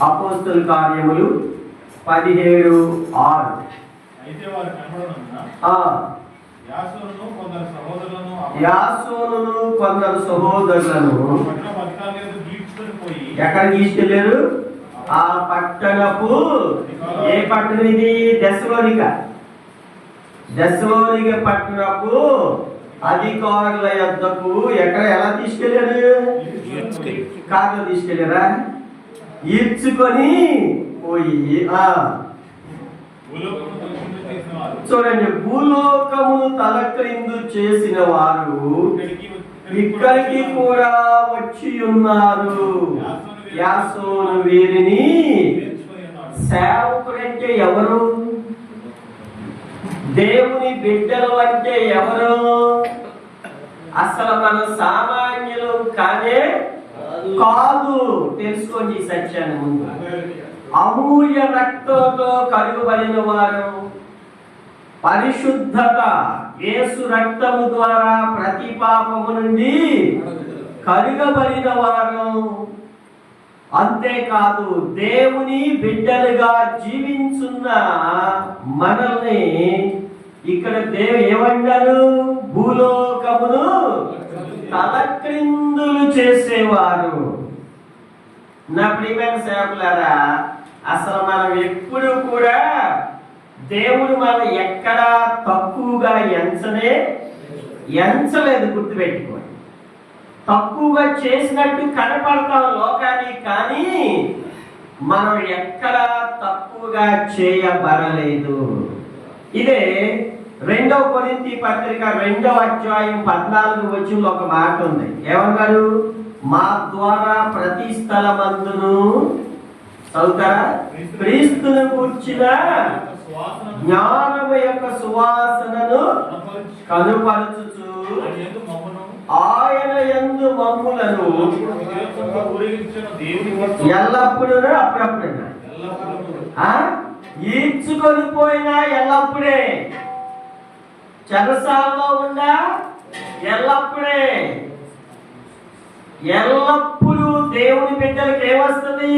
అపోస్తల కార్యములు 17:6. అయితే వారు కనబడనందున యాసోనును కొందరు సహోదరులను ఎక్కడికి తీసుకెళ్ళారు? ఆ పట్టణపు, ఏ పట్టణం ఇది? దెస్సలోనిక పట్టణపు అధికారుల యొద్దకు ఎలా తీసుకెళ్ళారు? కారులో తీసుకెళ్ళారా? ఈడ్చుకొని పోయి చూడండి, భూలోకమును తలక్రిందు చేసిన వారు ఇక్కడికి కూడా వచ్చి ఉన్నారు. యాసోను వీరిని సేవకుడంటే ఎవరు? దేవుని బిడ్డలు అంటే ఎవరు? అసలు మన సామాన్యులు కానే కాదు. తెలుసుకోండి ఈ సత్యాన్ని ముందు. అమూల్య రక్తంతో కడుగబడిన వారు, పరిశుద్ధత యేసు రక్తము ద్వారా ప్రతి పాపము నుండి కడుగబడిన వారు. అంతేకాదు, దేవుని బిడ్డలుగా జీవించున్న మనల్ని ఇక్కడ ఏమన్నారు? భూలోకమును తలక్రిందులు చేసేవారు. నా ప్రియమైన సేవకులారా, అసలు మనం ఎప్పుడు కూడా దేవుడు మనం ఎక్కడా తక్కువగా ఎంచలేదు. గుర్తుపెట్టుకోండి, తక్కువగా చేసినట్టు కనపడతాం లోకానికి, కానీ మనం ఎక్కడా తక్కువగా చేయబడలేదు. ఇదే 2వ కొరింథీ పత్రిక 2వ అధ్యాయం 14 వచనంలో ఒక మాట ఉంది. ఏమన్నారు? మా ద్వారా ప్రతి స్థలమందును క్రీస్తును కూర్చిన జ్ఞానము యొక్క సువాసనను కనుపరచుచు ఆయన యందు మమ్ములను ఎల్లప్పుడూ అప్పుడప్పుడైనా ఈడ్చుకొని పోయినా ఎల్లప్పుడే, చెరసాలలో ఉండా ఎల్లప్పుడే, ఎల్లప్పుడూ దేవుని బిడ్డలకు ఏమొస్తుంది?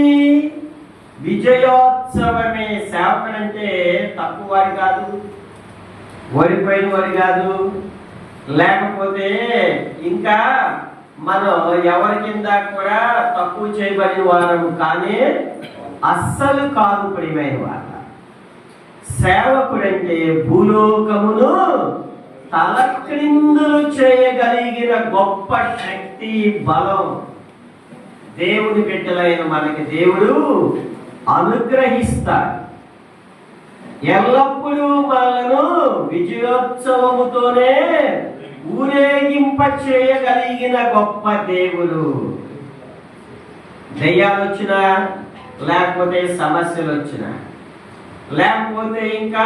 విజయోత్సవమే. సేవకుడంటే తక్కువ వాడి కాదు, ఓడిపోయిన వాడి కాదు, లేకపోతే ఇంకా మనం ఎవరి కింద కూడా తక్కువ చేయబడిన వారు కానీ అస్సలు కాదు. ప్రియమైన వారు, సేవకుడంటే భూలోకమును తలక్రిందులు చేయగలిగిన గొప్ప శక్తి, బలం దేవుని బిడ్డలైన మనకి దేవుడు అనుగ్రహిస్తాడు. ఎల్లప్పుడూ మనను విజయోత్సవముతోనే ఊరేగింప చేయగలిగిన గొప్ప దేవుడు. దయ్యాలు వచ్చినా, లేకపోతే సమస్యలు వచ్చినా, లేకపోతే ఇంకా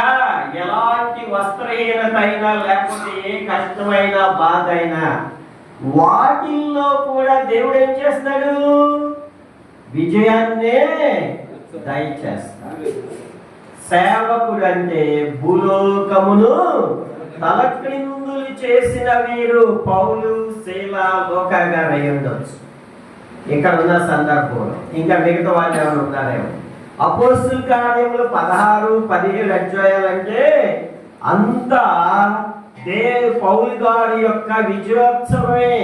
ఎలాంటి వస్త్రహీనత అయినా, లేకపోతే ఏ కష్టమైన బాధ అయినా, వాటిల్లో కూడా దేవుడు ఏం చేస్తాడు? విజయాన్నే దయచేస్తాడు. సేవకుడు అంటే భూలోకమును తలక్రిందులు చేసిన వీరు పౌలు, శీల, లోకా గారు అయి ఉండొచ్చు ఇక్కడ ఉన్న సందర్భంలో. ఇంకా మిగతా వాళ్ళు ఎవరు ఉన్నారేమో. అపోస్తల కార్యములు 16-17 అధ్యాయాలంటే అంతా పౌలు గారి యొక్క విజయోత్సవమే.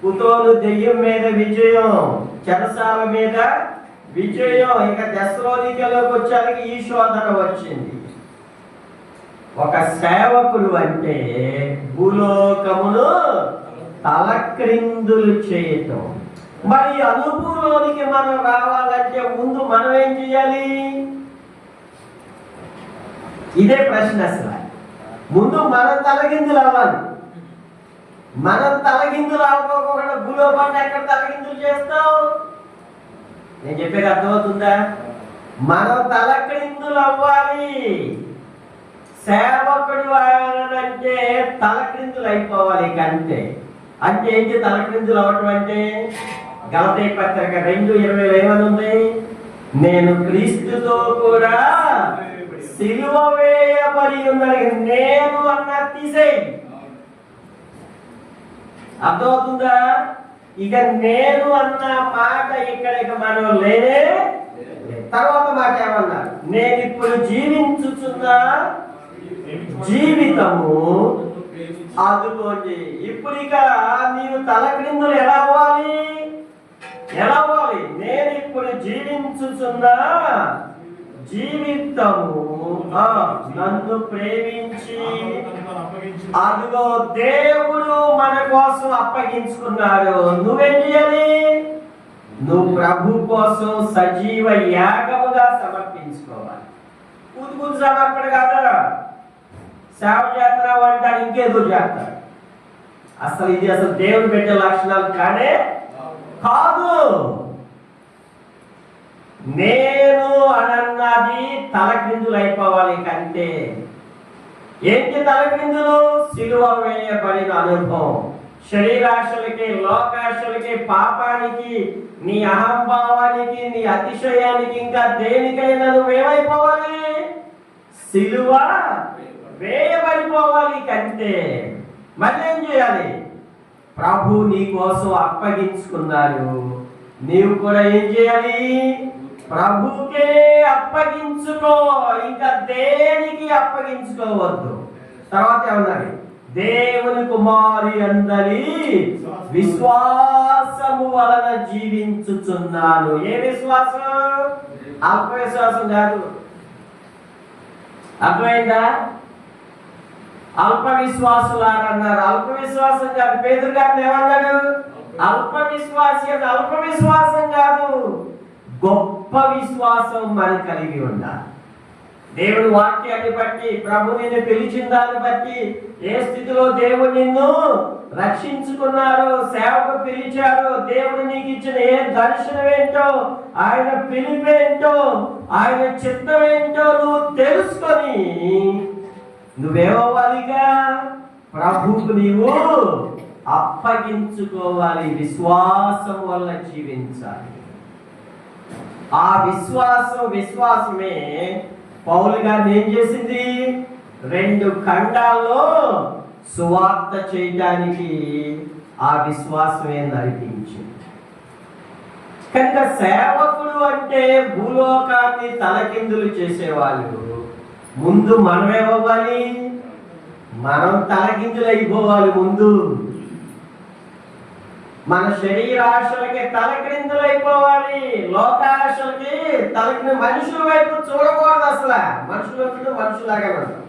పుతోలు దెయ్యం మీద విజయం, చెరసాల మీద విజయం. ఇక దెస్సలోనికలోకి వచ్చాక ఈ శోధన వచ్చింది. ఒక సేవకుడు అంటే భూలోకమును తలక్రిందులు చేయటం. మరి అనుభవంలోనికి మనం రావాలంటే ముందు మనం ఏం చేయాలి? ఇదే ప్రశ్న. అసలు ముందు మనం తలగిందులు అవ్వాలి. మనం తలగిందులు అవ్వకుండా భూలోకాన్ని ఎక్కడ తలగిందులు చేస్తావు? నేను చెప్పేది అర్థమవుతుందా? మనం తలక్రిందులు అవ్వాలి. సేవకుడు అంటే తలక్రిందులు అయిపోవాలి. అంతే. అంటే ఏంటి తలక్రిందులు అవ్వటం అంటే? గలతీ పత్రిక 2:20 ఏమని ఉంది? నేను క్రీస్తుతో కూడా సిలువ వేయబడి ఉన్నది. నేను అన్న తీసేయి. అర్థమవుతుందా? ఇక నేను అన్న మాట ఇక్కడ మనం లేనే తర్వాత మాట ఏమన్నారు? నేను ఇప్పుడు జీవించుచున్న జీవితము అదుకోండి. ఇప్పుడు ఇక నీవు తలక్రిందులు ఎలా అవ్వాలి? ఎలా అవ్వాలి? నేను ఇప్పుడు జీవించుచున్న జీవితము నన్ను ప్రేమించి, అదిగో దేవుడు మన కోసం అప్పగించుకున్నాడు. నువ్వేం చేయాలి? నువ్వు ప్రభు కోసం సజీవ యాగముగా సమర్పించుకోవాలి. కూతురు సమర్పణ కాదా? సేవ చేస్తున్నావు అంటాడు, ఇంకేదో చేస్తాడు. ఇది అసలు దేవుడు పెట్టే లక్షణాలు కానే కాదు. నేను అనన్నది తలక్రిందులు అయిపోవాలి కంటే. ఏంటి తలక్రిందులు? సిలువ వేయబడిన అనుభవం. శరీరాశలకి, లోకాశలకి, పాపానికి, నీ అహంభావానికి, నీ అతిశయానికి, ఇంకా దేనికైనా నువ్వేమైపోవాలి? సిలువ వేయబడిపోవాలి కంటే. మళ్ళీ ఏం చేయాలి? ప్రభు నీ కోసం అప్పగించుకున్నారు. నీవు కూడా ఏం చేయాలి? ప్రభుకే అప్పగించుకో, ఇంకా దేనికి అప్పగించుకోవద్దు. తర్వాత ఏమన్నారు? దేవుని కుమారి అందరి విశ్వాసము వలన జీవించుచున్నాను. ఏ విశ్వాసం? అల్ప విశ్వాసం కాదు. అర్థమైందా? అల్ప విశ్వాసులారన్నారు. అల్ప విశ్వాసం కాదు. పేతురు గారిని ఏమన్నాడు? అల్ప విశ్వాసి అని. అల్ప విశ్వాసం కాదు, గొప్ప విశ్వాసం మనం కలిగి ఉండాలి. దేవుని వాక్యాన్ని బట్టి, ప్రభు నిన్ను పిలిచిన దాన్ని బట్టి, ఏ స్థితిలో దేవుడు నిన్ను రక్షించుకున్నారో, సేవకు పిలిచారో, దేవుడు నీకు ఇచ్చిన ఏ దర్శనం ఏంటో, ఆయన పిలిపేంటో, ఆయన చిత్తం ఏంటో నువ్వు తెలుసుకొని నువ్వేమవ్వాలిగా? ప్రభువుకు నీవు అప్పగించుకోవాలి. విశ్వాసం వల్ల జీవించాలి. ఆ విశ్వాసమే పౌలు గారిని ఏం చేసింది? 2 ఖండాల్లో సువార్త చేయడానికి ఆ విశ్వాసమే నడిపించింది. కనుక సేవకుడు అంటే భూలోకాన్ని తలకిందులు చేసేవాళ్ళు. ముందు మనమేమవ్వాలి? మనం తలకిందులు అయిపోవాలి. ముందు మన శరీరాశలకి తలకిందులు అయిపోవాలి. లోకాశలకి మనుషుల వైపు చూడకూడదు. అసలు మనుషులు వచ్చిన మనుషులాగా ఉంటాం.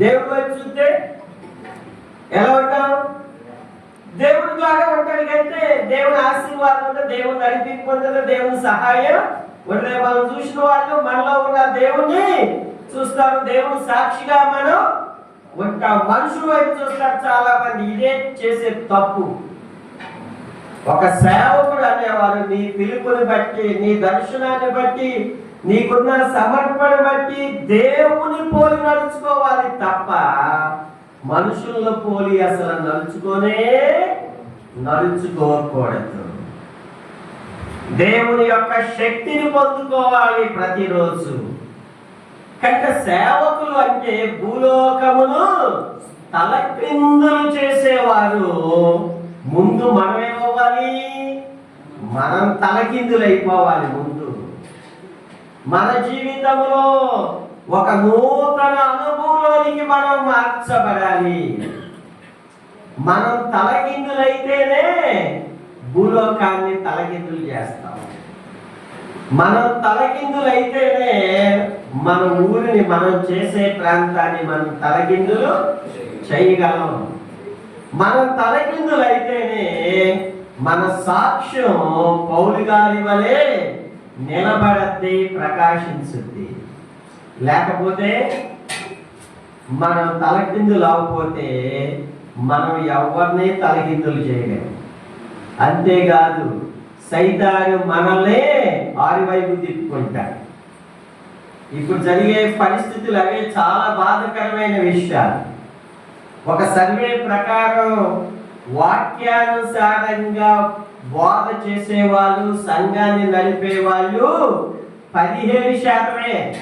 దేవుడి వైపు చూస్తే ఎలా ఉంటాం? దేవుడి లాగా ఉంటాడు. కంటే దేవుని ఆశీర్వాదం ఉంటే, దేవుని నడిపింపు ఉంటుంది, దేవుని సహాయం ఉంటే మనం చూసిన వాళ్ళు మనలో ఉన్న దేవుణ్ణి చూస్తారు. దేవుని సాక్షిగా మనం ఉంటాం. మనుషుల వైపు చూస్తారు చాలా మంది. ఇదే చేసే తప్పు. ఒక సేవకుడు అనేవారు నీ పిలుపుని బట్టి, నీ దర్శనాన్ని బట్టి, నీకున్న సమర్పణ బట్టి దేవుని పోలి నడుచుకోవాలి తప్ప మనుషుల్లో పోలి అసలు నడుచుకోకూడదు. దేవుని యొక్క శక్తిని పొందుకోవాలి ప్రతిరోజు. కనుక సేవకులు అంటే భూలోకమును తలక్రిందులు చేసేవారు. ముందు మనమేమవ్వాలి? మనం తలకిందులు అయిపోవాలి. ముందు మన జీవితంలో ఒక నూతన అనుభవంలోనికి మనం మార్చబడాలి. మనం తలకిందులైతేనే భూలోకాన్ని తలకిందులు చేస్తాం. మనం తలకిందులైతేనే మన ఊరిని, మనం చేసే ప్రాంతాన్ని మనం తలకిందులు చేయగలం. మనం తలకిందులైతేనే మన సాక్ష్యం పౌలు గారి వలె నిలబడద్ది, ప్రకాశించుద్ది. లేకపోతే మనం తలకిందులు అవ్వకపోతే మనం ఎవరిని తలకిందులు చేయలేము. అంతేకాదు సైతాను మనల్ని ఆరివైపు తిప్పుకుంటాడు. ఇప్పుడు జరిగే పరిస్థితులు అవే చాలా బాధాకరమైన విషయాలు. ఒక సర్వే ప్రకారం వాక్యానుసారంగా బోధ చేసేవాళ్ళు, సంఘాన్ని నడిపే వాళ్ళు 17%.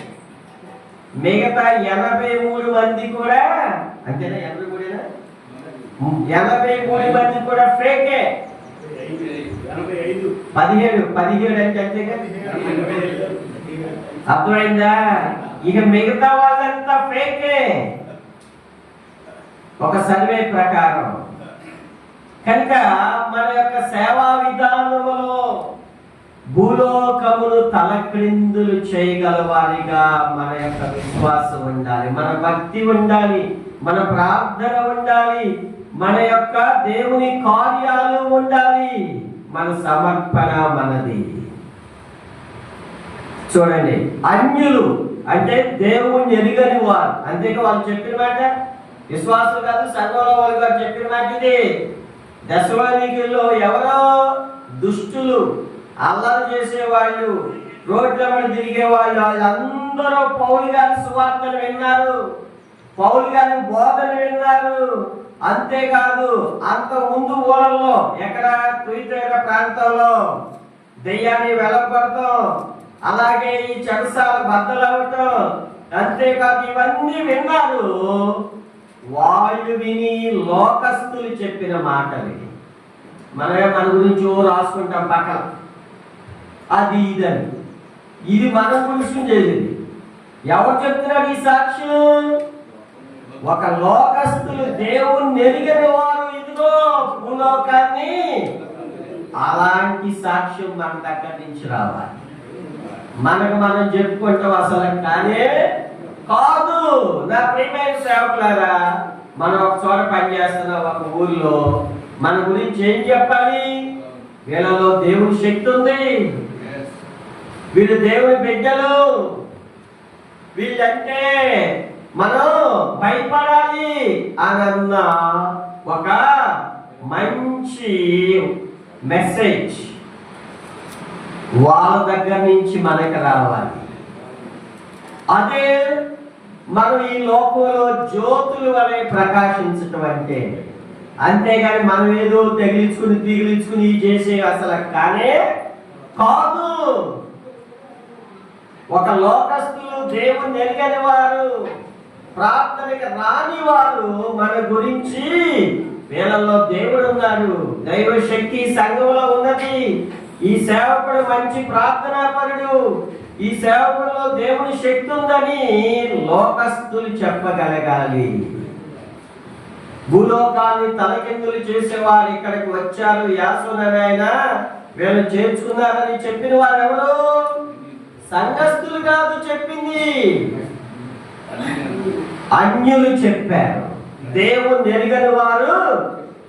మిగతా 83 మంది కూడా, అంతేనా? 83 మంది కూడా ఫేకే. 85. 17 అంటే అంతేగా. అర్థమైందా? ఇక మిగతా వాళ్ళంతా ఫేకే ఒక సర్వే ప్రకారం. కనుక మన యొక్క సేవా విధానములో భూలోకమును తలక్రిందులు చేయగల వారిగా మన యొక్క విశ్వాసం ఉండాలి, మన భక్తి ఉండాలి, మన ప్రార్థన ఉండాలి, మన యొక్క దేవుని కార్యాలు ఉండాలి, మన సమర్పణ మనది. చూడండి, అన్యులు అంటే దేవుణ్ణి ఎరుగని వారు, అంతేగా వాళ్ళు చెప్పిన మాట. విశ్వాసులు కాదు, సంఘంలో వాళ్ళు గారు చెప్పిన మాట ఇది. దశలోనికుల్లో ఎవరో దుష్టులు, అల్లరి చేసేవాళ్ళు, రోడ్ల మీద తిరిగేవాళ్ళు, వాళ్ళందరూ పౌలు గారి సువార్తను విన్నారు, పౌలు గారి బోధన విన్నారు. అంతేకాదు, అంత ముందు ఊళ్ళల్లో ఎక్కడ తుయితేర ప్రాంతంలో దెయ్యాన్ని వెలపడతాం, అలాగే ఈ చెరసాల బద్దలవటం, అంతేకాదు ఇవన్నీ విన్నారు. వాళ్ళు విని లోకస్తులు చెప్పిన మాటలు మనమే మన గురించి రాసుకుంటాం పక్కన, అది ఇదని. ఇది మనం గురించి చేయలేదు. ఎవరు చెప్తున్నాడు ఈ సాక్ష్యం? ఒక లోకస్తులు, దేవుణ్ణి ఎరిగిన వారు ఇదిగో భూలోకాన్ని. అలాంటి సాక్ష్యం మన దగ్గర నుంచి రావాలి. మనకు మనం చెప్పుకుంటాం అసలు కానీ కాదు. నా ప్రియమైన సేవకులారా, మనం ఒక చోట పనిచేస్తున్న ఒక ఊర్లో మన గురించి ఏం చెప్పాలి? వీళ్ళలో దేవుని శక్తి ఉంది, వీళ్ళు దేవుని బిడ్డలు, వీళ్ళంటే మనం భయపడాలి అన్న ఒక మంచి మెసేజ్ వాళ్ళ దగ్గర నుంచి మనకు రావాలి. అదే మనం ఈ లోకంలో జ్యోతుల వలె ప్రకాశించటం అంటే. అంతేగాని మనం ఏదో తెగిలించుకుని చేసే అసలు కానే కాదు. ఒక లోకస్తులు, దేవుని ఎరగని వారు, ప్రార్థనకి రాని వారు మన గురించి వీళ్ళలో దేవుడు ఉన్నాడు, దైవ శక్తి సంఘంలో ఉన్నది, ఈ సేవకుడు మంచి ప్రార్థనాపరుడు, ఈ సేవకుడిలో దేవుని శక్తి ఉందని లోకస్తులు చెప్పగలగాలి. భూలోకాన్ని తలకిందులు చేసేవారు ఇక్కడికి వచ్చారు, యాసోనైనా వీళ్ళు చేర్చుకున్నారని చెప్పిన వారు ఎవరు? సంఘస్థులు కాదు చెప్పింది, అన్యులు చెప్పారు, దేవుని ఎరుగని వారు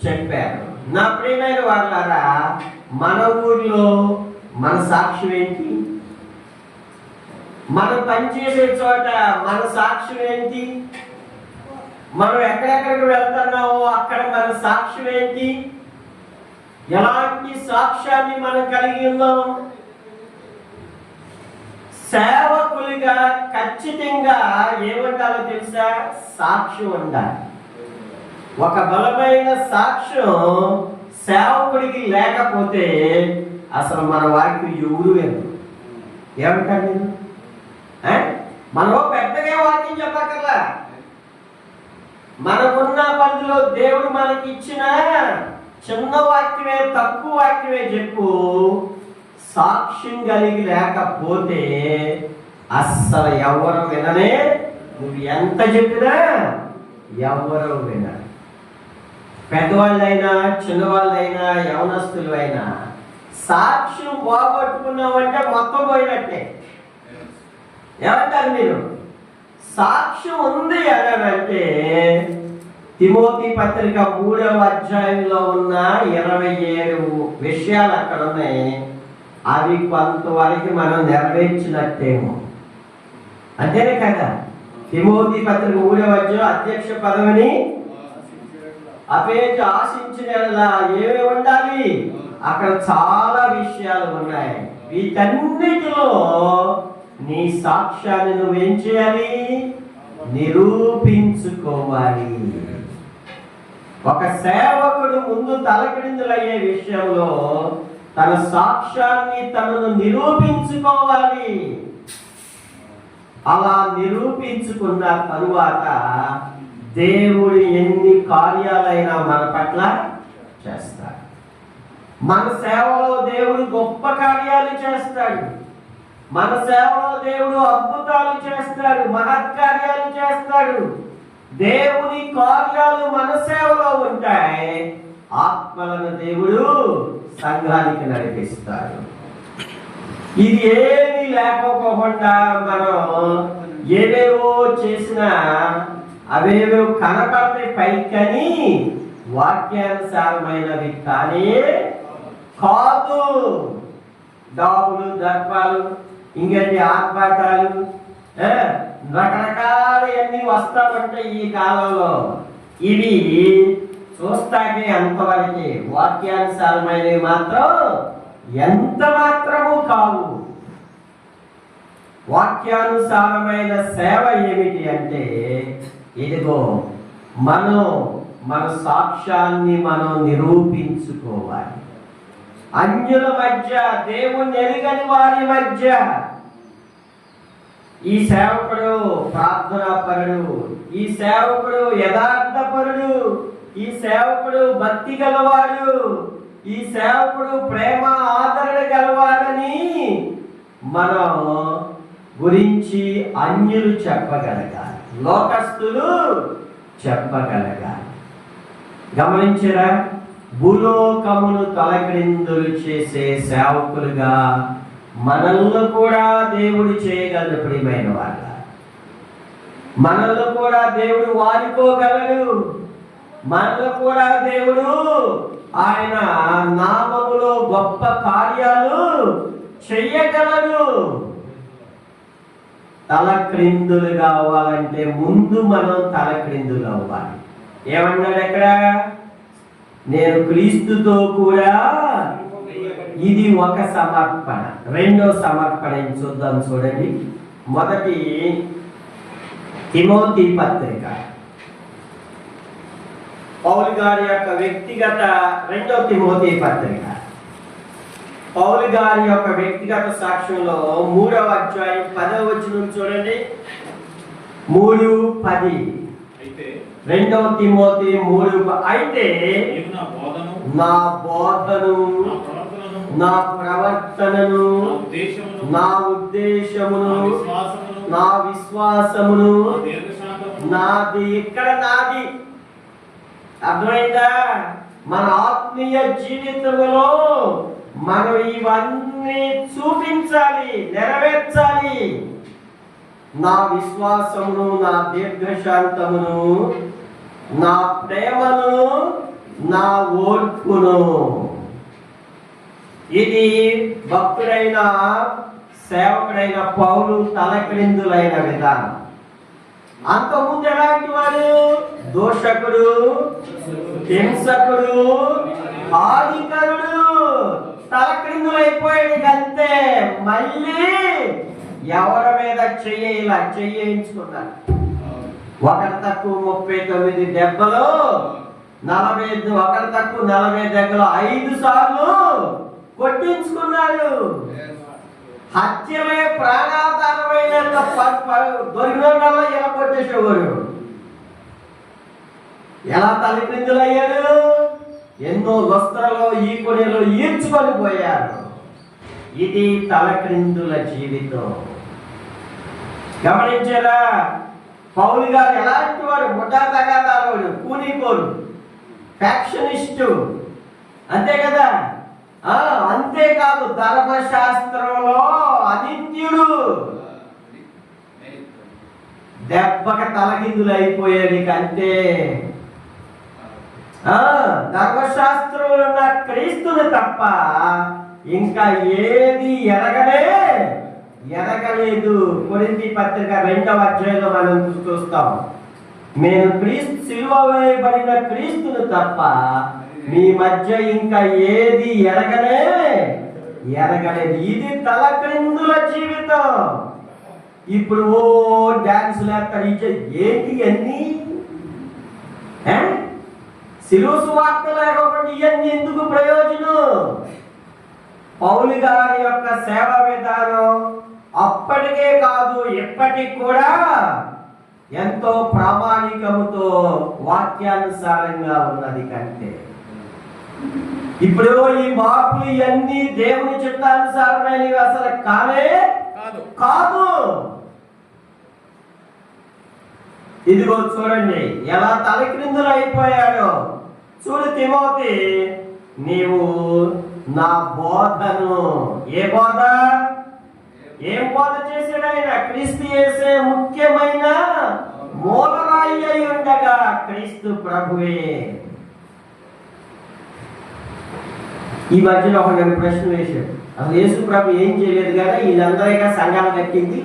చెప్పారు. నా ప్రియమైన వాళ్ళారా, మన ఊర్లో మన సాక్ష్యం ఏంటి? మనం పనిచేసే చోట మన సాక్ష్యం ఏంటి? మనం ఎక్కడెక్కడికి వెళ్తున్నామో అక్కడ మన సాక్ష్యం ఏంటి? ఎలాంటి సాక్ష్యాన్ని మనం కలిగి ఉన్నాం? సేవకులుగా ఖచ్చితంగా ఏముండాలో తెలుసా? సాక్ష్యం ఉండాలి. ఒక బలమైన సాక్ష్యం సేవకుడికి లేకపోతే అసలు మన వాక్యం ఎవరు వినరు. ఏమంటారు మీరు? మనం పెద్దగా వాక్యం చెప్పక్కర్లా, మనకున్న పరిధిలో దేవుడు మనకి ఇచ్చిన చిన్న వాక్యమే, తక్కువ వాక్యమే చెప్పు. సాక్ష్యం కలిగి లేకపోతే అస్సలు ఎవరు విననే. నువ్వు ఎంత చెప్పినా ఎవరు వినరు. పెద్దవాళ్ళైనా చిన్నవాళ్ళైనా యవనస్తులు అయినా సాక్ష్యం పోగొట్టుకున్నామంటే మొత్తం పోయినట్టే. ఏమంటారు మీరు? సాక్ష్యం ఉంది అంటే తిమోతి పత్రిక 3వ అధ్యాయంలో ఉన్న 27 విషయాలు అక్కడ ఉన్నాయి. అవి కొంతవరకు మనం నెరవేర్చినట్టేమో, అంతేనే కదా? తిమోతి పత్రిక 3వ అధ్యాయం అధ్యక్ష పదవిని అపేక్ష ఆశించిన ఏమేమి ఉండాలి? అక్కడ చాలా విషయాలు ఉన్నాయి. వీటన్నిటిలో నీ సాక్ష్యాన్ని నువ్వేం చేయాలి? నిరూపించుకోవాలి. ఒక సేవకుడు ముందు తలకిందులయ్యే విషయంలో తన సాక్ష్యాన్ని తనను నిరూపించుకోవాలి. అలా నిరూపించుకున్న తరువాత దేవుడు ఎన్ని కార్యాలైనా మన పట్ల చేస్తాడు. మన సేవలో దేవుడు గొప్ప కార్యాలు చేస్తాడు. మన సేవలో దేవుడు అద్భుతాలు చేస్తాడు, మహత్కార్యాలు చేస్తాడు. దేవుని కార్యాలు మన సేవలో ఉంటాయి. ఆత్మలను దేవుడు సంఘానికి నడిపిస్తాడు. ఇది ఏమీ లేకపోకుండా మనం ఏవేవో చేసినా అవేవో కనపడతాయి పైకని, వాక్యానుసారమైనవి కానీ కాదు. డాబులు, దర్పాలు, ఇంకటి ఆర్భాటాలు, రకరకాల అన్ని వస్తా ఉంటాయి ఈ కాలంలో. ఇవి చూస్తాకే అంతవరకే, వాక్యానుసారమైనవి మాత్రం ఎంత మాత్రము కావు. వాక్యానుసారమైన సేవ ఏమిటి అంటే, ఇదిగో మన సాక్ష్యాన్ని మనం నిరూపించుకోవాలి. అన్యుల మధ్య, దేవుని ఎరుగని వారి మధ్య ఈ సేవకుడు ప్రార్థనాపరుడు, ఈ సేవకుడు యథార్థపరుడు, ఈ సేవకుడు భక్తి గలవాడు, ఈ సేవకుడు ప్రేమ ఆదరణ గలవాడని మనం గురించి అన్యులు చెప్పగలగాలి, లోకస్తులు చెప్పగలగాలి. గమనించరా? భూలోకమును తలక్రిందులు చేసే సేవకులుగా మనల్ని కూడా దేవుడు చేయగలడు. ప్రియమైన వాళ్ళ, మనల్ని కూడా దేవుడు వాడుకోగలడు. మనల్ని కూడా దేవుడు ఆయన నామములో గొప్ప కార్యాలు చెయ్యగలడు. తలక్రిందులుగా అవ్వాలంటే ముందు మనం తలక్రిందులు అవ్వాలి. ఏమన్నాడు ఎక్కడ? నేను క్రీస్తుతో కూడా. ఇది ఒక సమర్పణ. రెండో సమర్పణ చూద్దాం, చూడండి. మొదటి తిమోతి పత్రిక, పౌలు గారి యొక్క వ్యక్తిగత, రెండో తిమోతి పత్రిక, పౌలు గారి యొక్క వ్యక్తిగత సాక్ష్యంలో 3వ అధ్యాయం 10వ వచనం చూడండి. 3:10. రెండవ తిమోతి 3. అయితే నా బోధను, నా ప్రవర్తనను, నా ఉద్దేశమును, నా విశ్వాసమును, నాది. ఇక్కడ నాది అర్థమైందా? మన ఆత్మీయ జీవితంలో మనం ఇవన్నీ చూపించాలి, నెరవేర్చాలి. నా విశ్వాసమును, నా దీర్ఘశాంతమును, నా ప్రేమను, నా ఓర్పును. ఇది భక్తుడైన సేవకుడైన పౌలు తలక్రిందులైన విధానం. అంతకుముందు ఎలాంటి వాడు? దోషకుడు, హింసకుడు, హానికరుడు. తలక్రిందులైపోయాడు. అంతే. మళ్ళీ ఎవరి మీద చేయించుకున్నాడు. ఒకటి తక్కువ 39 దెబ్బలు, 40, ఒకటి తక్కువ 40 దెబ్బలు 5 సార్లు కొట్టించుకున్నాడు. హత్యలే ప్రాణాధారమైన దొరికిన ఎలా కొట్టేసేవాడు. ఎలా తలక్రిందులయ్యాడు? ఎన్నో వస్త్రాలు ఈ కొనేలో ఈడ్చుకొని పోయారు. ఇది తలక్రిందుల జీవితం. గమనించారా? పౌలు గారు ఎలాంటి వాడు? ముఠా తగాదాలోడు, కూనీకోరు, ఫ్యాక్షనిస్టు. అంతే కదా? అంతేకాదు, ధర్మశాస్త్రంలో అనిత్యుడు. దెబ్బక తలకిందులు అయిపోయాడు. అంతే. ధర్మశాస్త్రంలో ఉన్న క్రీస్తుని తప్ప ఇంకా ఏది ఎరగలేదు. కొరింథీ పత్రిక 2వ అధ్యాయంలో మనం చూస్తాం. నేను క్రీస్తు సిలువ వేయబడిన క్రీస్తుని తప్ప మీ మధ్య ఇంకా ఏది ఎరగలేదు. ఇది తలక్రిందుల జీవితం. ఇప్పుడు డాన్స్ లేస్తారు. ఏంటి అన్ని? సిలువ సువార్త లేకపోతే ఇవన్నీ ఎందుకు ప్రయోజనం? పౌలు గారి యొక్క సేవా విధానం అప్పటికే కాదు, ఇప్పటికి కూడా ఎంతో ప్రామాణికముతో వాక్యానుసారంగా ఉన్నది. కంటే ఇప్పుడు ఈ మార్పులు ఇవన్నీ దేవుని చిత్తానుసారమైనవి అసలు కానే కాదు. ఇదిగో చూడండి ఎలా తలక్రిందులు అయిపోయాడో. చూడు తిమోతి, నీవు నా బోధను, ఏ బోధ, ఏం బోధ చేశాడు ఆయన? క్రీస్తు యేసే ముఖ్యమైన మూలరాయి అయి ఉండగా క్రీస్తు ప్రభువే. ఈ మధ్యలో ఒక నేను ప్రశ్న వేశాడు, అసలు యేసు ప్రభు ఏం చేయలేదు కదా, వీళ్ళందరిగా సంఘాలు కట్టింది,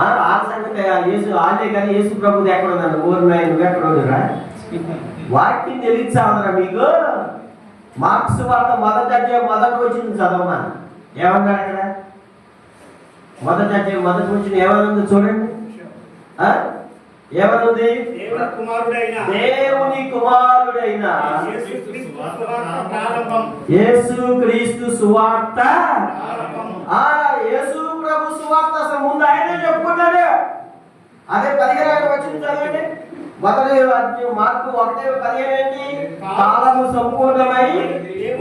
ఆ సంగతి యేసు ఆలే కానీ యేసు ప్రభుది ఎక్కడ ఉందండి? ఊరు నువ్వు ఎక్కడ ఉందిరా? వాక్యం తెలియచావరా మీకు? మార్క్స్ వార్త మొదటి వచ్చింది చదవమని ఏమన్నాడు అక్కడ? మొదటి వచ్చిన ఏమనుంది చూడండి. ఏమనుంది? దేవుని కుమారుడైన యేసు క్రీస్తు సువార్త. యేసు ప్రభు సువార్త అసలు ముందు ఆయనే చెప్పుకున్నాడు. అదే 15 వచ్చింది చదవండి. మొదటి మార్కు 1:15 ఏంటి? కాలము సంపూర్ణమై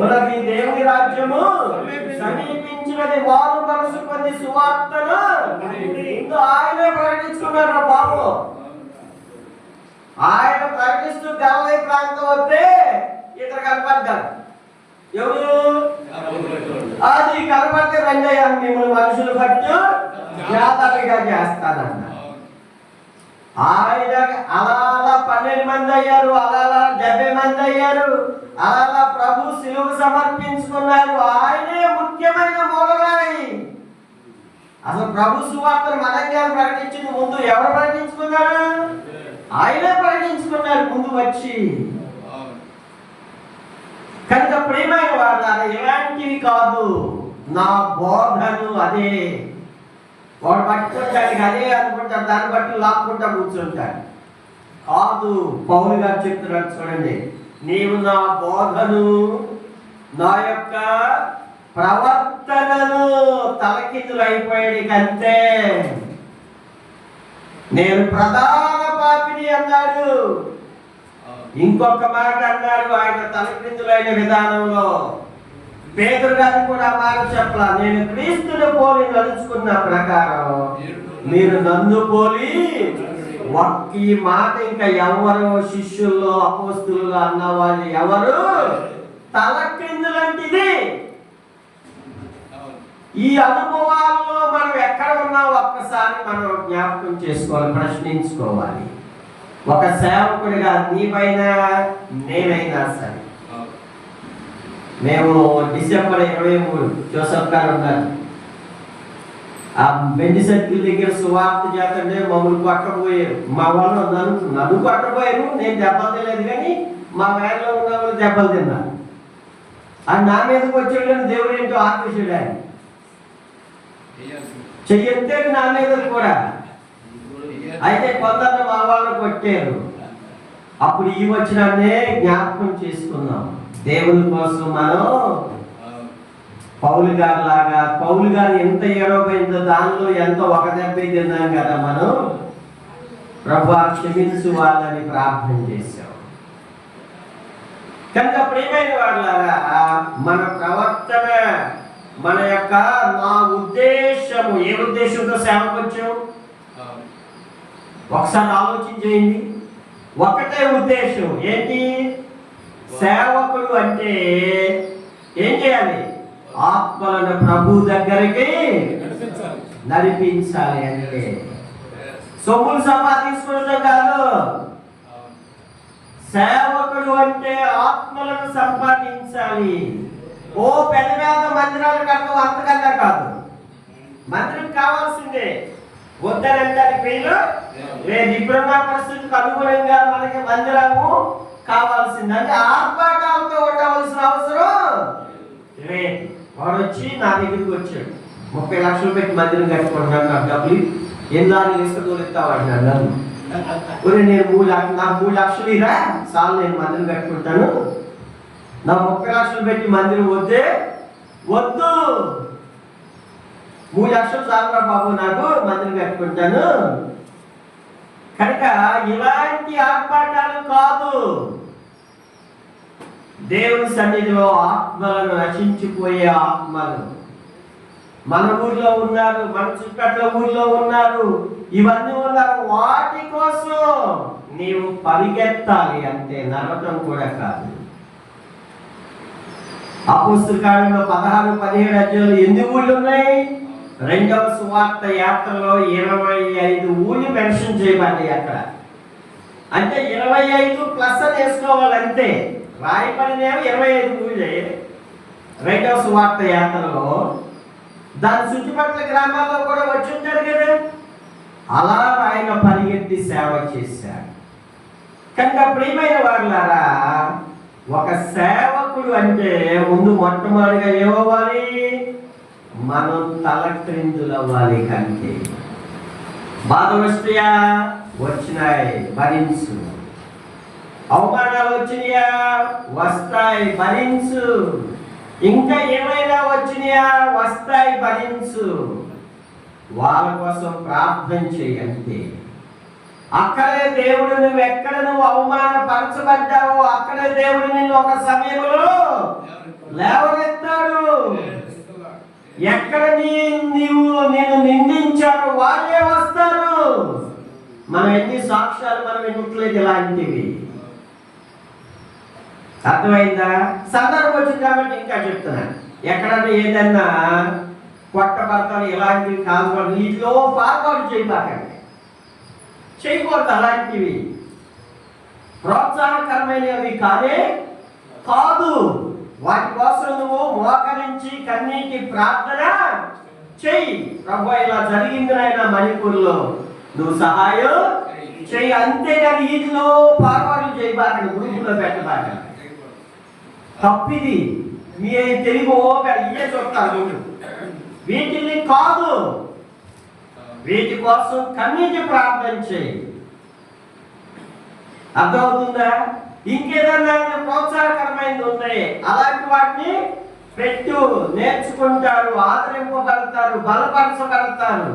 ఉన్నది, దేవుని రాజ్యము సమీపించినది, వారు మనసు పొంది సువార్తను ముందు ఆయనే ప్రకటించుకున్నారు బాబు. ఆయన ప్రకటిస్తూ దేవాలయ ప్రాంతం వస్తే ఇతరు కనపడ్డారు. ఎవరు? అది కనపడితే రంజయ్య మిమ్మల్ని మనుషులు బట్టి జాతరగా చేస్తానన్న. ఆయన అలా 12 మంది అయ్యారు, అలా 70 మంది అయ్యారు, అలా ప్రభు శిలువ సమర్పించుకున్నారు. ఆయనే ముఖ్యమైన మూలరాయి. అసలు ప్రభు సువార్తను మనంగా ప్రకటించింది ముందు ఎవరు ప్రకటించుకున్నారు? ఆయనే ప్రకటించుకున్నారు ముందు వచ్చి. కనుక ప్రియమైన వారు ఎలాంటివి కాదు, నా బోధను అదే. వాడు పట్టుకుంటానికి అదే అనుకుంటాడు, దాన్ని బట్టి లాక్కుంటా కూర్చుంటాడు. కాదు, పౌలు గారు చెప్తున్నాడు చూడండి, నీవు నా బోధను, నా యొక్క ప్రవర్తనను తలకిందులు అయిపోయాడు అంతే. నేను ప్రధాన పాపిని అన్నాడు. ఇంకొక మాట అన్నాడు ఆయన తలక్రిందులైన విధానంలో. పేతురు గారు కూడా మాట చెప్పలా, నేను క్రీస్తుని పోలి నడుచుకున్న ప్రకారం మీరు నన్ను పోలి. ఈ మాట ఇంకా ఎవరు శిష్యుల్లో అపోస్తులు అన్నవాళ్ళు ఎవరు? తలక్రిందులంటిది. ఈ అనుభవాల్లో మనం ఎక్కడ ఉన్నా ఒక్కసారి మనం జ్ఞాపకం చేసుకోవాలి, ప్రశ్నించుకోవాలి. ఒక సేవకుడిగా నీపైన నేనైనా సరే, మేము డిసెంబర్ 23 జోసఫ్ గారు ఉన్నారు, ఆ బెండి సర్కిల్ దగ్గర సువార్త చేస్తుంటే మమ్మల్ని పట్టబోయారు. మా వాళ్ళు నన్ను పట్టబోయారు, నేను దెబ్బలు తినలేదు కానీ మా వేళలో ఉన్న వాళ్ళు దెబ్బలు తిన్నారు. అది నా మీదకి వచ్చాడు, దేవుడు ఏంటో ఆపేసాడు. ఆయన చెయ్యతే నా మీద కూడా. అయితే కొందరు మా వాళ్ళు కొట్టారు. అప్పుడు ఈ వచ్చినాన్నే జ్ఞాపకం చేసుకున్నాం. దేవుని కోసం మనం పౌలు గారు లాగా, పౌలు గారు ఎంత ఏడవైందో దానిలో ఎంతో ఒక దెబ్బ తిన్నాం కదా మనం. ప్రభువా క్షమించు వాళ్ళని ప్రార్థన చేశాం. కనుక ప్రియమైన వాళ్ళలాగా మన ప్రవర్తన, మన యొక్క నా ఉద్దేశము, ఏ ఉద్దేశంతో సేవకు వచ్చాం ఒకసారి ఆలోచించేయండి. ఒకటే ఉద్దేశం ఏంటి? సేవకుడు అంటే ఏం చేయాలి? ఆత్మలను ప్రభు దగ్గరికి నడిపించాలి. అంటే సొమ్ములు సంపాదించుకోవడం కాదు. సేవకుడు అంటే ఆత్మలను సంపాదించాలి. ఓ పెద్ద పెద్ద మందిరాలు కట్టడం అంతకన్నా కాదు. మందిరం కావాల్సిందే, వద్దనంటే వీలు లేదు. ఇప్పుడున్న పరిస్థితికి అనుగుణంగా మనకి మందిరము కావాల్సింది. అంటే ఆర్భాటాలతో ఉండవలసిన అవసరం లేదు. వాడు వచ్చి నా దగ్గరికి వచ్చాడు, 30 లక్షలు పెట్టి మందిరం కట్టుకుంటున్నాను, నాకు డబ్బులు ఎన్నాళ్ళు ఇస్తావాడినాడు నన్ను. నేను నాకు 3 లక్షలు ఇరా చాలు, నేను మందిరం కట్టుకుంటాను. నా 30 లక్షలు పెట్టి మందిరం వద్దు, 3 లక్షలు చాలురా బాబు, నాకు మందిరం కట్టుకుంటాను. కనుక ఇలాంటి ఆర్భాటాలు కాదు. దేవుని సన్నిధిలో ఆత్మలను నశించిపోయే ఆత్మలు మన ఊర్లో ఉన్నారు, మన చుట్టుపక్కల ఊర్లో ఉన్నారు, ఇవన్నీ ఉన్నారు. వాటి కోసం నీవు పరిగెత్తాలి అంతే, నరకం కూడా కాదు. అపోస్తల కార్యంలో 16-17 అధ్యాయాలు ఎన్ని ఊళ్ళు ఉన్నాయి? రెండవ సువార్త యాత్రలో 25 ఊళ్ళు మెన్షన్ చేయబడ్డాయి అక్కడ. అంటే 25 ప్లస్ అని వేసుకోవాలి అంతే. రాయపడినేమో 25 ఊళ్ళే రెండవ సువార్త యాత్రలో. దాని చుట్టుపక్కల గ్రామాల్లో కూడా వచ్చి ఉంటారు కదా. అలా ఆయన పరిగెత్తి సేవ చేశాడు. కనుక ప్రియమైన వారులారా, ఒక సేవకుడు అంటే ముందు మొట్టమొదటిగా ఏమవ్వాలి? మనం తలక్రిందులవ్వాలి. కంటే బాధలు వస్తాయా? వచ్చినాయి, భరించు. అవమానాలు వచ్చినాయా? వస్తాయి, భరించు. ఇంకా ఏమైనా వచ్చినాయా? వస్తాయి, భరించు. వాళ్ళ కోసం ప్రార్థన చేయండి. అక్కడే దేవుడు నువ్వు ఎక్కడ నువ్వు అవమానపరచబడ్డావో అక్కడే దేవుడు నిన్ను ఒక సమయంలో లేవనెత్తాడు. ఎక్కడ నీవు నేను నిందించాడు వాళ్ళే వస్తారు. మనం ఎన్ని సాక్ష్యాలు మనం వినట్లేదు ఇలాంటివి. అర్థమైందా? సందర్భం వచ్చింది కాబట్టి ఇంకా చెప్తున్నాను. ఎక్కడన్నా ఏదన్నా కొట్టబడతాను ఇలాంటివి కాదు, వీటిలో పాల్గొని చేయబాకండి, చేయకూడదు. అలాంటివి ప్రోత్సాహకరమైనవి కానే కాదు. వాటి కోసం నువ్వు మోకరించి కన్నీటి ప్రార్థన చెయ్యి. ప్రభు ఇలా జరిగింది నాయన మణిపూర్లో, నువ్వు సహాయం చెయ్యి. అంతేగాని వీటిలో పాల్గొని చేయబాకండి, గ్రూపులో పెట్టబాకండి. తప్పిది. మీ తెలుగు ఇయే చూస్తారు. వీటిని కాదు, వీటి కోసం కన్నీటి ప్రార్థన చేయి. అర్థమవుతుందా? ఇంకేదన్నా ప్రోత్సాహకరమైనది ఉన్నాయి, అలాంటి వాటిని పెట్టు. నేర్చుకుంటారు, ఆదరింపబడతారు, బలపరచబడతారు.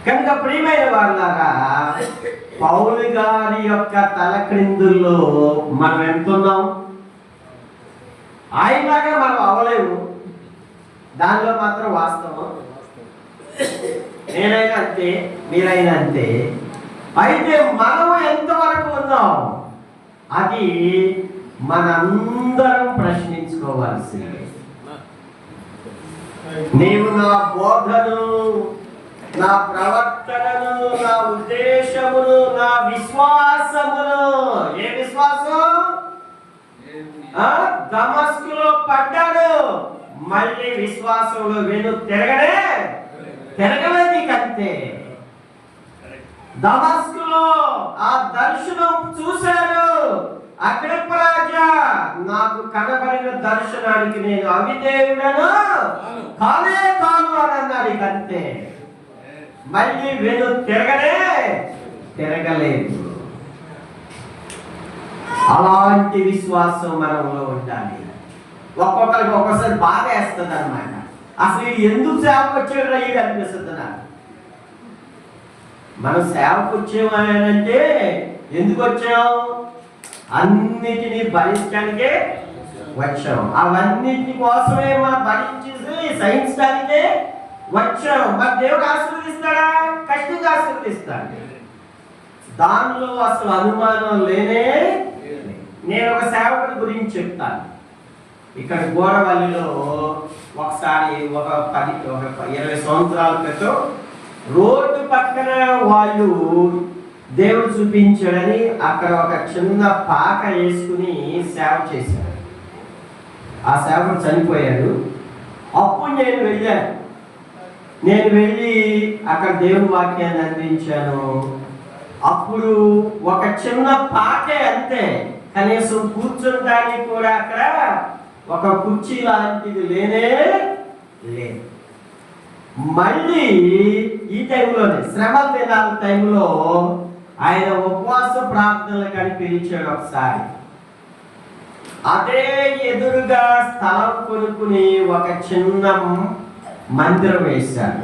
కనుక ప్రియమైన వాళ్ళారా, పౌలు గారి యొక్క తలక్రిందుల్లో మనం ఎంతున్నాం? ఆయనలాగా మనం అవ్వలేము, దానిలో మాత్రం వాస్తవం. నేనైనా అంతే, మీరైనా అంతే. అయితే మనం ఎంతవరకు ఉన్నాం అది మనందరం ప్రశ్నించుకోవాల్సిందే. నీవు నా బోధను, నా ప్రవర్తనను, నా ఉద్దేశమును, నా విశ్వాసమును, ఏ విశ్వాసం? దమస్కులో పడ్డాడు, మళ్ళీ విశ్వాసంలో వెను తిరగలేదు. నీకంతే. దమస్కులో ఆ దర్శనం చూశాడు. అగ్రిప్ప రాజా, నాకు కనబడిన దర్శనానికి నేను అవిధేయుడను కానే కాను అని అన్నాడు. అంతే. మళ్ళీ వెను తిరగలేదు. అలాంటి విశ్వాసం మనలో ఉండాలి. ఒక్కొక్కరికి ఒక్కొక్కసారి బాధ వేస్తుంది అన్నమాట. అసలు ఎందుకు సేవకు వచ్చాడు అయ్యి అనిపిస్తుంది నాకు. మనం సేవకు వచ్చామంటే ఎందుకు వచ్చాం? అన్నిటినీ భరించడానికే వచ్చాం. అవన్నిటి కోసమే మనం భరించేసి సహించడానికే వచ్చాం. మరి దేవుడు ఆశీర్వదిస్తాడా? కష్టంగా ఆశీర్వదిస్తాడు. దానిలో అసలు అనుమానం లేనే. నేను ఒక సేవకుడి గురించి చెప్తాను. ఇక్కడ గోడవల్లిలో ఒకసారి ఒక 20 సంవత్సరాల క్రితం రోడ్డు పక్కన వాళ్ళు దేవుడు చూపించాడని అక్కడ ఒక చిన్న పాక వేసుకుని సేవ చేశాడు. ఆ సేవకుడు చనిపోయాడు. అప్పుడు నేను వెళ్ళి అక్కడ దేవుని వాక్యాన్ని అందించాను. అప్పుడు ఒక చిన్న పాకే అంతే, కనీసం కూర్చుంటానికి కూడా అక్కడ ఒక కుర్చీ లాంటిది లేనే లేదు. మళ్ళీ ఈ టైంలోనే శ్రమల దినాల టైంలో ఆయన ఉపవాస ప్రార్థనలకు పిలిచాడు. ఒకసారి అదే ఎదురుగా స్థలం కొనుక్కుని ఒక చిన్న మందిరం వేశాడు.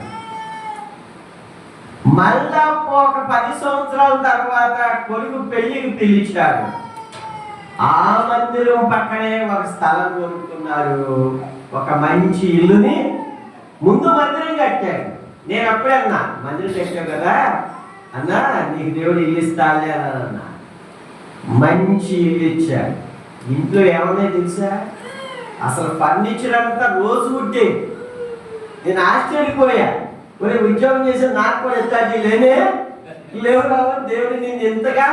మళ్ళా ఒక 10 సంవత్సరాల తర్వాత కొడుకు పెళ్లికి పిలిచాడు. ఆ మందిరం పక్కనే ఒక స్థలం కొనుక్కున్నాడు, ఒక మంచి ఇల్లుని ముందు మందిరం కట్టాడు. నేను అప్పుడే అన్నా, మందిరం కట్టావు కదా అన్నా, నీకు దేవుడు ఇల్లు ఇస్తాడే అన్నా. మంచి ఇల్లు ఇచ్చాడు. ఇంట్లో ఏమన్నా తెలుసా, అసలు ఫర్నిచర్ అంతా రోజు ఉంటే నేను ఆశ్చర్యపోయా. మరి ఉద్యోగం చేసి నాకు కూడా ఇస్తాడు లేనే లేవు రావు. దేవుడు నేను ఎంతగా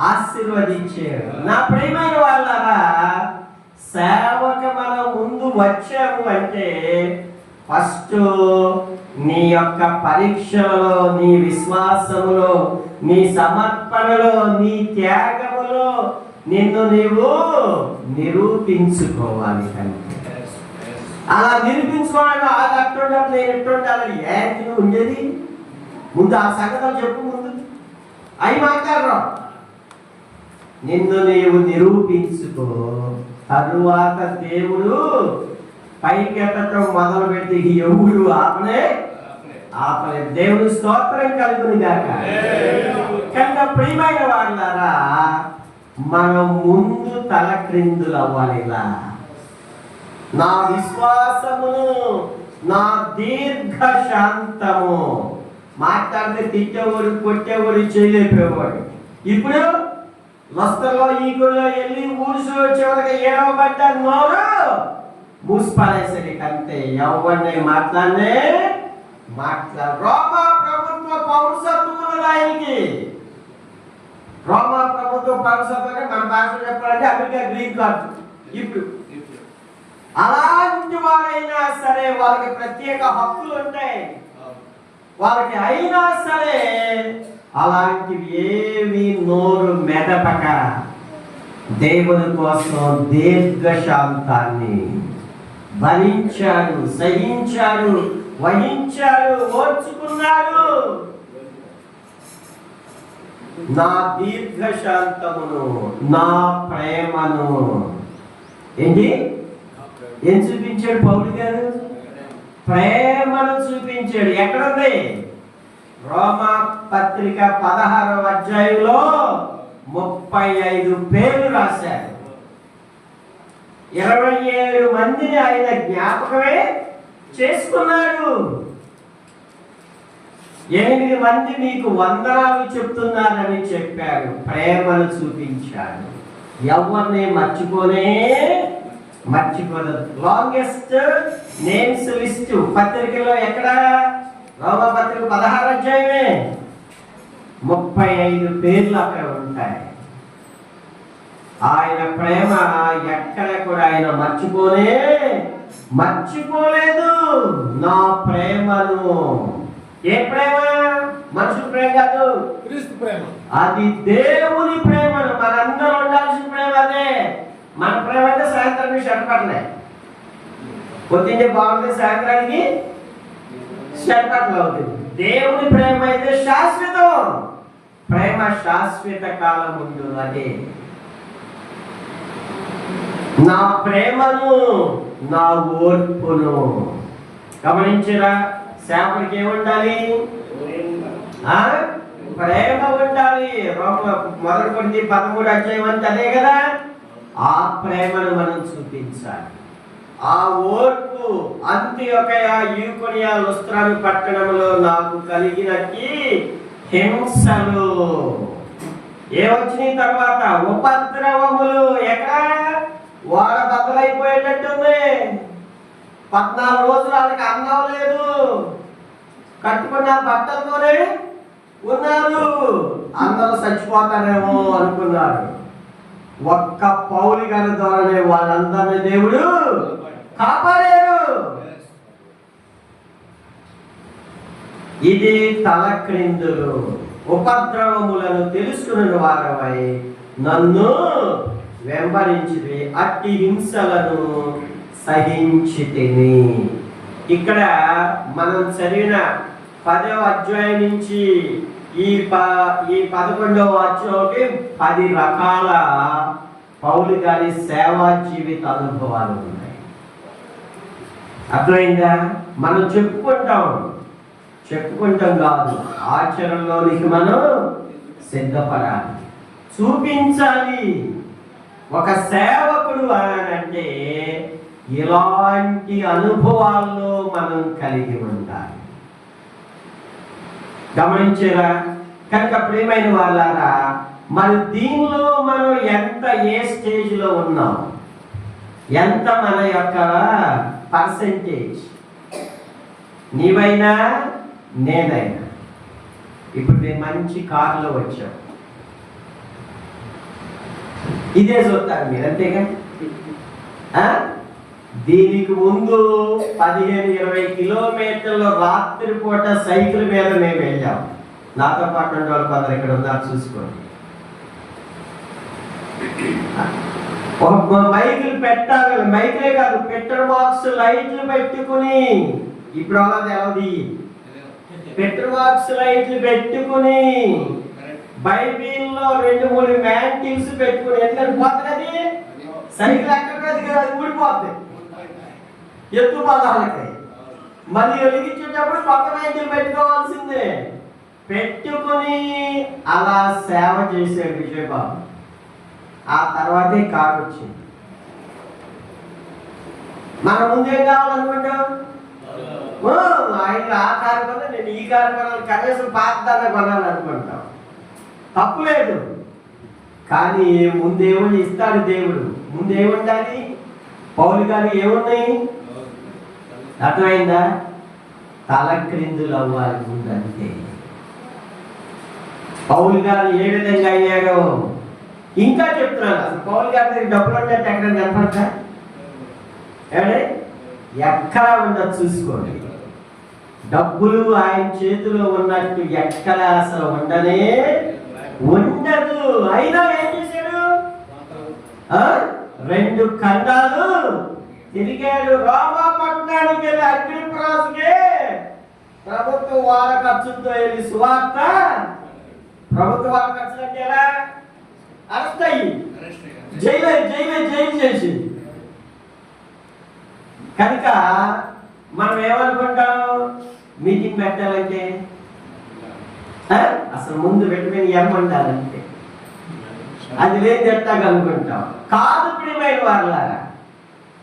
ఆశీర్వదించాడు. నా ప్రియమైన వాళ్ళారా, సేవకు మనం ముందు వచ్చాము అంటే ఫస్ట్ నీ యొక్క పరీక్షలో, నీ విశ్వాసములో, నీ సమర్పణలో, నీ త్యాగములో నిన్ను నీవు నిరూపించుకోవాలి. కనుక అలా నిరూపించుకోవాలి. అది అట్టుండాలి, నేను ఎట్టుండాలి, ఏంటి నువ్వు ఉండేది ముందు ఆ సంగతులు చెప్పు. ముందు అవి మాట్లాడరు. నిన్ను నీవు నిరూపించుకో. తరువాత దేవుడు పైకెత్తటం మొదలు పెట్టి ఎవడు ఆపలే. దేవుని స్తోత్రం కలుగును గాక. కనుక ప్రియమైన వాళ్ళారా, మనం ముందు తల క్రిందులు అవ్వాలిలా. నా విశ్వాసమును, నా దీర్ఘ శాంతము. మాట్లాడితే తిట్టేవాడు, కొట్టేవాడు, చేయలేకపోయేవాడు. ఇప్పుడు వస్త్రలో ఈగులో వెళ్ళి ఊరుసు చివరికి ఏడవబడ్డ నోరు మూసిపారేసరి కంటే ఎవరిని మాట్లాడే రోమా ప్రభుత్వ పౌరసత్వం ఆయనకి. రోమా ప్రభుత్వ పౌరసత్వం మన భాష చెప్పాలంటే అమెరికా గ్రీన్ కార్డు. ఇప్పుడు అలాంటి వారైనా సరే వాళ్ళకి ప్రత్యేక హక్కులు ఉంటాయి. వాళ్ళకి అయినా సరే అలాంటివి ఏవి నోరు మెదపక దేవుని కోసం దీర్ఘశాంతాన్ని భరించాడు, సహించాడు, వహించాడు, ఓర్చుకున్నాడు. నా దీర్ఘశాంతమును, నా ప్రేమను ఏంటి ఏం చూపించాడు పౌలు గారు? ప్రేమను చూపించాడు. ఎక్కడుంది? రోమా పత్రిక 16వ అధ్యాయంలో 35 పేర్లు రాశారు. 27 మందిని ఆయన జ్ఞాపకమే చేసుకున్నాడు. 8 మంది మీకు వందనాలు చెప్తున్నారని చెప్పాడు. ప్రేమను చూపించాడు. ఎవరిని మర్చిపోదు. లాంగెస్ట్ నేమ్స్ లిస్ట్ పత్రికలో ఎక్కడ? రోమా పత్రిక 16వ అధ్యాయమే 35 పేర్లు అక్కడ ఉంటాయి. ఆయన ప్రేమ ఎక్కడ కూడా ఆయన మర్చిపోలేదు. నా ప్రేమను, ఏ ప్రేమ? మనుషుల ప్రేమ కాదు, క్రీస్తు ప్రేమ. అది దేవుని ప్రేమను. మనందరూ ఉండాల్సిన ప్రేమ అదే. మన ప్రేమ అంటే సాయంత్రానికి షట్పట్లే, పొద్దున్నే బాగుంది, సాయంత్రానికి షట్పట్లు అవుతుంది. దేవుని ప్రేమ అయితే శాశ్వతం. ప్రేమ శాశ్వత కాలం ముందు. అదే నా ప్రేమను, నా ఓర్పును. గమనించరా, సేవకుడికి ఏముండాలి? ప్రేమ ఉండాలి. మొదటి కొరింథీ 13వ అధ్యాయం అంటే అదే కదా. ఆ ప్రేమను మనం చూపించాలి. ఆ ఓర్పు. అంత్యొకయ, యూకొనియ, లుస్త్రాను పట్టణంలో నాకు కలిగినట్టి హింసలు ఏమొచ్చినాయి తర్వాత? ఉపద్రవములు. ఎక్కడ? వాడ బద్దలైపోయేటట్టుంది. 14 రోజులు వాళ్ళకి అన్నం లేదు, కట్టుకున్న బట్టలతోనే ఉన్నారు. అందరూ చచ్చిపోతారేమో అనుకున్నారు. ఒక్క పౌలు గారి ద్వారానే వాళ్ళందరినీ దేవుడు కాపాడారు. ఇది తల క్రిందులు. ఉపద్రవములను తెలుసుకున్న వారమై నన్ను వెంబడించిరి, అట్టి హింసలను సహించితిని. ఇక్కడ మనం చదివిన 10వ అధ్యాయం నుంచి ఈ 11వ అధ్యాయంకి 10 రకాల పౌలు గారి సేవా జీవిత అనుభవాలు ఉన్నాయి. అర్థమైందా? మనం చెప్పుకుంటాం కాదు, ఆచరణలోనికి మనం సిద్ధపడాలి, చూపించాలి. ఒక సేవకుడు అంటే ఇలాంటి అనుభవాల్లో మనం కలిగి ఉండాలి. గమనించారా? కనుక ప్రియమైన వాళ్ళారా, మరి దీనిలో మనం ఎంత ఏ స్టేజ్లో ఉన్నాం, ఎంత మన యొక్క పర్సెంటేజ్, నీవైనా నేనైనా. ఇప్పుడు నేను మంచి కారులో వచ్చాం, ఇదే చూస్తారు మీరు, అంతేగా? దీనికి ముందు 15-20 కిలోమీటర్లు రాత్రిపూట సైకిల్ మీద మేము వెళ్ళాం. నాతో పాటు ఉండే వాళ్ళు కొందరు ఇక్కడ ఉన్నారు, చూసుకోండి. మైకులు పెట్టాలి, మైకులే కాదు, పెట్రోల్ బాక్స్ లైట్లు పెట్టుకుని, ఇప్పుడు అలా తెలవది, పెట్రోల్ బాక్స్ లైట్లు పెట్టుకుని, బైబిల్లో 2-3 మ్యాంటిల్స్ పెట్టుకుని, ఎందుకంటే పోతుంది సైకిల్ ఎక్కడ కదా, అది ఊడిపోతుంది ఎత్తు పదాలకి. మళ్ళీ వెలిగించేటప్పుడు కొత్త మ్యాంటిల్ పెట్టుకోవాల్సిందే. పెట్టుకుని అలా సేవ చేశాడు విజయబాబు. ఆ తర్వాతే కారు వచ్చింది. మన ముందేం కావాలనుకుంటాం? ఆయన ఆ కారు కొన్నా, నేను ఈ కారు కొనాలి, కనీసం పాతదాన్ని కొనాలనుకుంటాం. తప్పులేదు, కానీ ముందేమో ఇస్తాడు దేవుడు. ముందేముండాలి? పౌలు గారు ఏమున్నాయి అర్థమైందా? తలక్రిందులు అవ్వాలి ముందంతే. పౌలు గారు ఏ విధంగా అయ్యాడో ఇంకా చెప్తున్నాను. అసలు పౌలు గారి దగ్గర డబ్బులు ఉన్నట్టు ఎక్కడ కనపడతా? ఎక్కడ ఉండదు చూసుకోండి. డబ్బులు ఆయన చేతిలో ఉన్నట్టు ఎక్కడ అసలు ఉండనే ఉండదు. అయినా ఏం చేశాడు? 2 ఖండాలు తిరిగాడు. రోమా పట్టణానికి వెళ్ళి అగ్రిప్రాసుకే ప్రభుత్వం వాళ్ళ ఖర్చులతో వెళ్ళి సువార్త, ప్రభుత్వ వాళ్ళ ఖర్చులు అంటే ఎలా? అరెస్ట్ అయ్యి జైలు చేసి. కనుక మనం ఏమనుకుంటాం? మీటింగ్ పెట్టాలంటే అసలు ముందు పెట్టుకుని ఏమంటారంటే అది లేదు ఎట్టాగనుకుంటాం. కాదు ప్రియమైన వాళ్ళారా,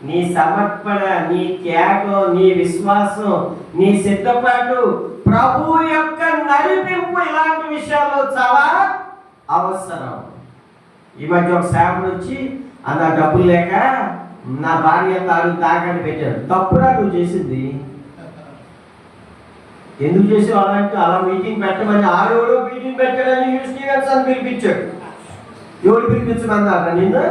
నీ సమర్పణ, నీ త్యాగం, నీ విశ్వాసం, నీ సిద్ధపాటు, ప్రభు యొక్క నడిపింపు ఇలాంటి విషయాల్లో చాలా అవసరం. ఈ మధ్య ఒక సేవకుడు వచ్చి అన్న డబ్బులు లేక నా భార్య తాకట్టు పెట్టారు. తప్పురా నువ్వు చేసింది, ఎందుకు చేసావు అలాంటి? అలా మీటింగ్ పెట్టమని ఆడెవడో మీటింగ్ పెట్టాడని యూనివర్సిటీ అని పిలిపించాడు. ఎవరు పిలిపించమన్నారు నిన్ను?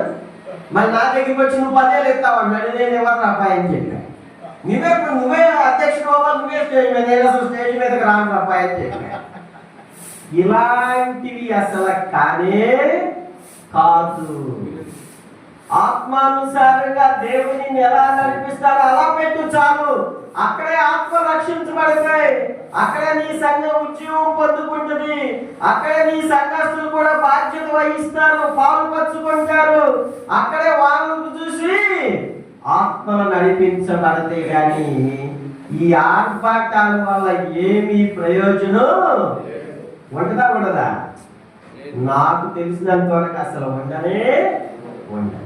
మరి నా దగ్గరికి వచ్చి నువ్వు 10 ఏళ్ళు ఇస్తావన్నాడు. నేను ఎవరు అబ్బాయి అని చెప్పాను. నువ్వే అధ్యక్షుడు అవ్వాలి, నువ్వే స్టేజ్ మీద, నేను అసలు స్టేజ్ మీదకి రాను అబ్బాయి అని చెప్పాను. ఇలాంటివి అసలు కానే కాదు. ఆత్మానుసారంగా దేవుని ఎలా నడిపిస్తారో అలా పెట్టు చాలు. అక్కడే ఆత్మ రక్షించబడతాయి. అక్కడే నీ సంఘం ఉద్యోగం పొందుకుంటుంది. అక్కడే నీ సంఘస్థులు కూడా బాధ్యత వహిస్తారు, పాలు పంచుకుంటారు. అక్కడే వాళ్ళను చూసి ఆత్మలు నడిపించబడతాయి. కానీ ఈ ఆర్భాటాల వల్ల ఏమీ ప్రయోజనం ఉండదా? నాకు తెలిసినంత వరకు అసలు ఉండనే ఉండదు.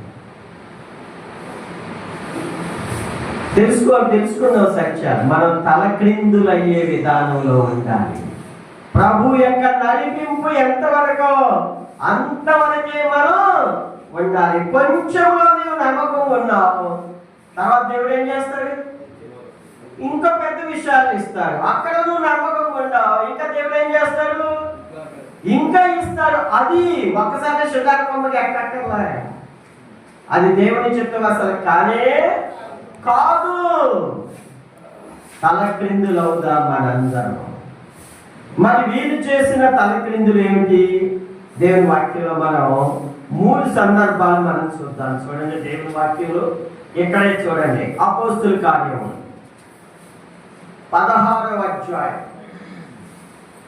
తెలుసుకున్న సత్యాలు మనం తలక్రిందులు అయ్యే విధానంలో ఉండాలి. ప్రభు యొక్క నడిపింపు ఎంతవరకు అంతవరకే మనం ఉండాలి. కొంచెంలో నీవు నమ్మకం ఉన్నావు, తర్వాత దేవుడు ఏం చేస్తాడు? ఇంకా పెద్ద విషయాలు ఇస్తాడు. అక్కడ నువ్వు నమ్మకం ఉన్నావు, ఇంకా దేవుడు ఏం చేస్తాడు? ఇంకా ఇస్తాడు. అది ఒక్కసారి శుధాత్మకి ఎక్కక్కర్లే. అది దేవుని చిత్తం అసలు కానే కాదు. తలక్రిందులు అవుదాం మనందరం. మరి వీళ్ళు చేసిన తలక్రిందులు ఏమిటి? దేవుని వాక్యంలో మనం 3 సందర్భాలు మనం చూద్దాం. చూడండి, దేవుని వాక్యంలో ఇక్కడే చూడండి. అపోస్తుల కార్యము 16వ అధ్యాయం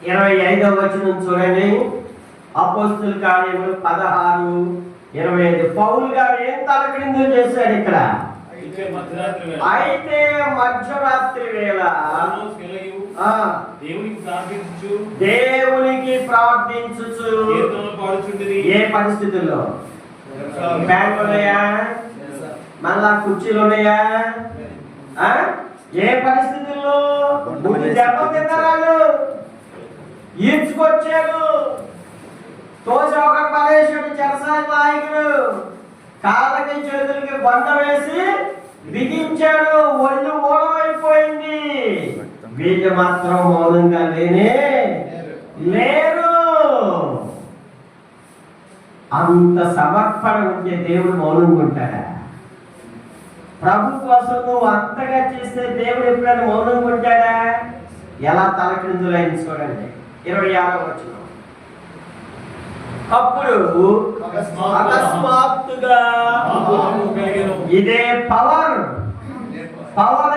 25వ వచనం చూడండి. అపోస్తుల కార్యములు 16:25. పౌలు గారు ఏం తలక్రిందులు చేశాడు ఇక్కడ? అయితే మధ్యరాత్రి వేళ దేవునికి ప్రార్థించుచు. ఏ పరిస్థితుల్లో? ఫ్యాన్లు ఉన్నాయా? మళ్ళా కుర్చీలు ఉన్నాయా? ఏ పరిస్థితుల్లో దెబ్బతిన్నారు, ఈడ్చుకొచ్చారు, తోసి ఒక పరేషుడు చెరసాని నాయకుడు కాళ్ళకి చేతులకి బండ వేసి బిగించాడు. ఒళ్ళు ఓడమైపోయింది. వీళ్ళు మాత్రం మౌనంగా లేరు. అంత సమర్పణ ఉంటే దేవుడు మౌనంగా ఉంటాడా? ప్రభు కోసం నువ్వు అంతగా చేస్తే దేవుడు ఎప్పుడైనా మౌనంగా ఉంటాడా? ఎలా తలక్రిందులైంది చూడండి. 26వ వచనం. అప్పుడు అకస్మాత్తుగా ఇదే పవర్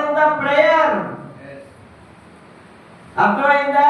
ఇన్ ద ప్రేయర్. అర్థమైందా?